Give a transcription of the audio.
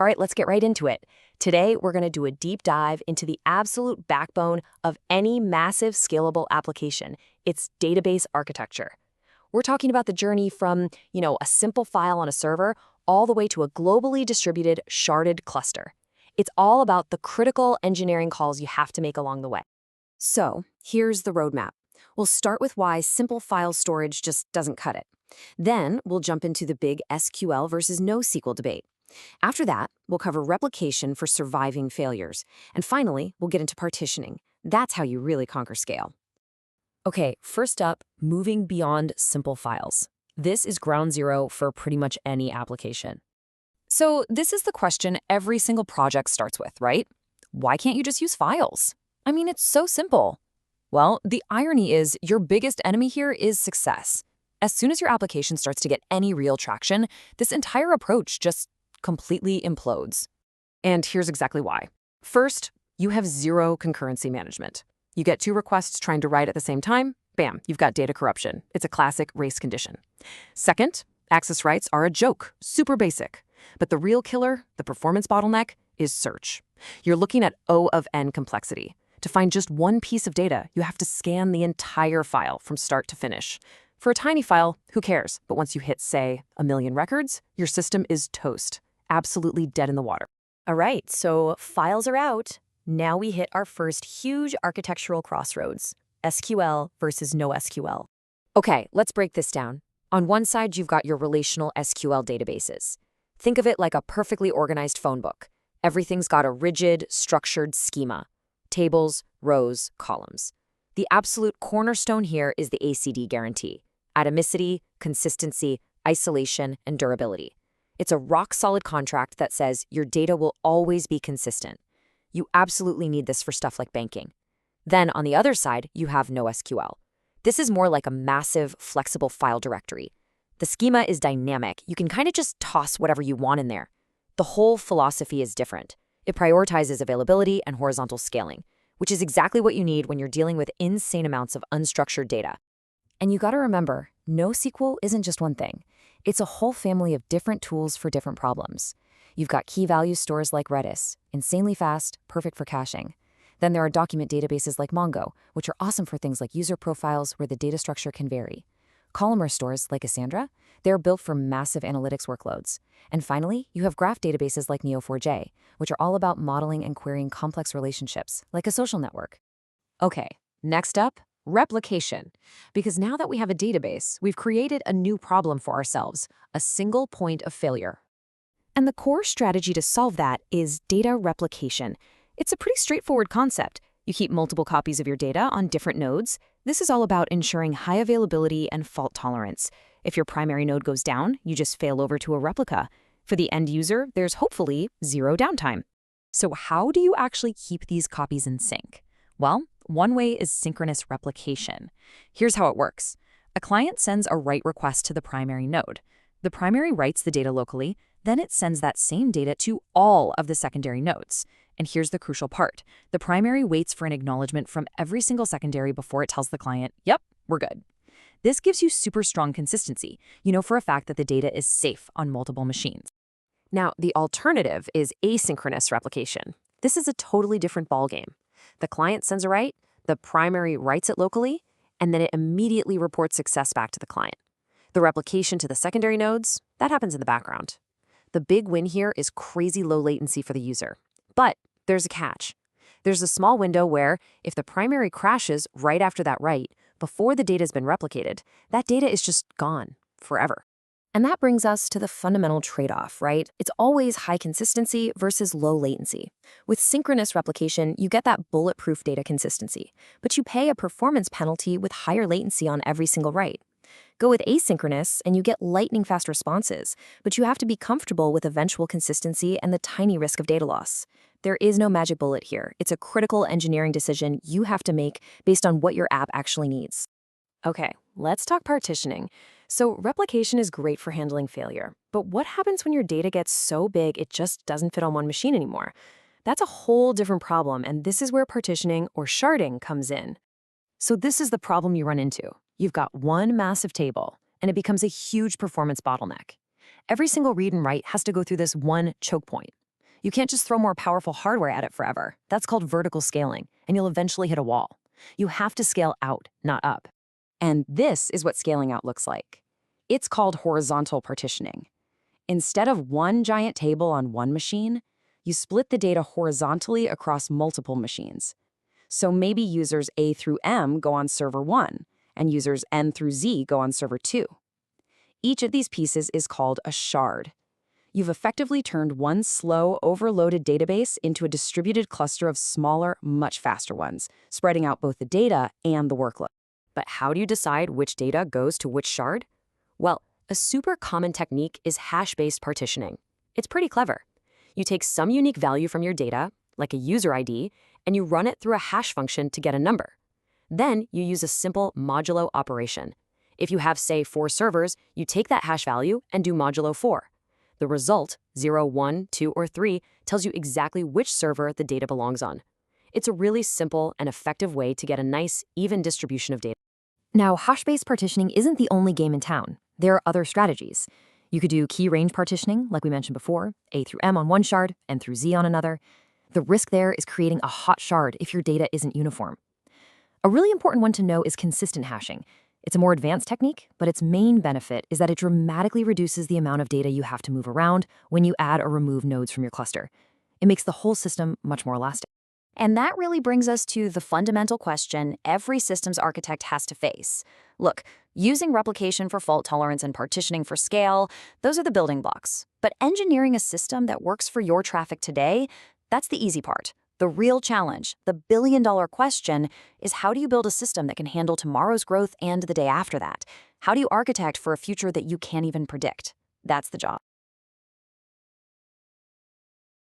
All right, let's get right into it. Today, we're going to do a deep dive into the absolute backbone of any massive scalable application, its database architecture. We're talking about the journey from, a simple file on a server all the way to a globally distributed sharded cluster. It's all about the critical engineering calls you have to make along the way. So, here's the roadmap. We'll start with why simple file storage just doesn't cut it. Then, we'll jump into the big SQL versus NoSQL debate. After that, we'll cover replication for surviving failures. And finally, we'll get into partitioning. That's how you really conquer scale. Okay, first up, moving beyond simple files. This is ground zero for pretty much any application. So this is the question every single project starts with, right? Why can't you just use files? I mean, it's so simple. Well, the irony is your biggest enemy here is success. As soon as your application starts to get any real traction, this entire approach just completely implodes. And here's exactly why. First, you have zero concurrency management. You get two requests trying to write at the same time, bam, you've got data corruption. It's a classic race condition. Second, access rights are a joke, super basic. But the real killer, the performance bottleneck, is search. You're looking at O of N complexity. To find just one piece of data, you have to scan the entire file from start to finish. For a tiny file, who cares? But once you hit, say, 1 million records, your system is toast. Absolutely dead in the water. All right, so files are out. Now we hit our first huge architectural crossroads, SQL versus NoSQL. Okay, let's break this down. On one side, you've got your relational SQL databases. Think of it like a perfectly organized phone book. Everything's got a rigid, structured schema. Tables, rows, columns. The absolute cornerstone here is the ACD guarantee. Atomicity, consistency, isolation, and durability. It's a rock-solid contract that says your data will always be consistent. You absolutely need this for stuff like banking. Then, on the other side, you have NoSQL. This is more like a massive, flexible file directory. The schema is dynamic. You can kind of just toss whatever you want in there. The whole philosophy is different. It prioritizes availability and horizontal scaling, which is exactly what you need when you're dealing with insane amounts of unstructured data. And you gotta remember, NoSQL isn't just one thing. It's a whole family of different tools for different problems. You've got key value stores like Redis, insanely fast, perfect for caching. Then there are document databases like Mongo, which are awesome for things like user profiles where the data structure can vary. Columnar stores like Cassandra, they're built for massive analytics workloads. And finally, you have graph databases like Neo4j, which are all about modeling and querying complex relationships, like a social network. Okay, next up, replication. Because now that we have a database, we've created a new problem for ourselves, a single point of failure. And the core strategy to solve that is data replication. It's a pretty straightforward concept. You keep multiple copies of your data on different nodes. This is all about ensuring high availability and fault tolerance. If your primary node goes down, you just fail over to a replica. For the end user, there's hopefully zero downtime. So how do you actually keep these copies in sync? Well, one way is synchronous replication. Here's how it works. A client sends a write request to the primary node. The primary writes the data locally, then it sends that same data to all of the secondary nodes. And here's the crucial part. The primary waits for an acknowledgement from every single secondary before it tells the client, yep, we're good. This gives you super strong consistency. You know for a fact that the data is safe on multiple machines. Now, the alternative is asynchronous replication. This is a totally different ballgame. The client sends a write, the primary writes it locally, and then it immediately reports success back to the client. The replication to the secondary nodes, that happens in the background. The big win here is crazy low latency for the user. But there's a catch. There's a small window where, if the primary crashes right after that write, before the data's been replicated, that data is just gone forever. And that brings us to the fundamental trade-off, right? It's always high consistency versus low latency. With synchronous replication, you get that bulletproof data consistency, but you pay a performance penalty with higher latency on every single write. Go with asynchronous, and you get lightning-fast responses, but you have to be comfortable with eventual consistency and the tiny risk of data loss. There is no magic bullet here. It's a critical engineering decision you have to make based on what your app actually needs. Okay, let's talk partitioning. So replication is great for handling failure, but what happens when your data gets so big it just doesn't fit on one machine anymore? That's a whole different problem, and this is where partitioning or sharding comes in. So this is the problem you run into. You've got one massive table, and it becomes a huge performance bottleneck. Every single read and write has to go through this one choke point. You can't just throw more powerful hardware at it forever. That's called vertical scaling, and you'll eventually hit a wall. You have to scale out, not up. And this is what scaling out looks like. It's called horizontal partitioning. Instead of one giant table on one machine, you split the data horizontally across multiple machines. So maybe users A through M go on server 1, and users N through Z go on server 2. Each of these pieces is called a shard. You've effectively turned one slow, overloaded database into a distributed cluster of smaller, much faster ones, spreading out both the data and the workload. But how do you decide which data goes to which shard? Well, a super common technique is hash-based partitioning. It's pretty clever. You take some unique value from your data, like a user ID, and you run it through a hash function to get a number. Then you use a simple modulo operation. If you have, say, 4 servers, you take that hash value and do modulo 4. The result, 0, 1, 2, or 3, tells you exactly which server the data belongs on. It's a really simple and effective way to get a nice, even distribution of data. Now, hash-based partitioning isn't the only game in town. There are other strategies. You could do key range partitioning, like we mentioned before, A through M on one shard, N through Z on another. The risk there is creating a hot shard if your data isn't uniform. A really important one to know is consistent hashing. It's a more advanced technique, but its main benefit is that it dramatically reduces the amount of data you have to move around when you add or remove nodes from your cluster. It makes the whole system much more elastic. And that really brings us to the fundamental question every systems architect has to face. Look, using replication for fault tolerance and partitioning for scale, those are the building blocks. But engineering a system that works for your traffic today, that's the easy part. The real challenge, the billion-dollar question, is how do you build a system that can handle tomorrow's growth and the day after that? How do you architect for a future that you can't even predict? That's the job.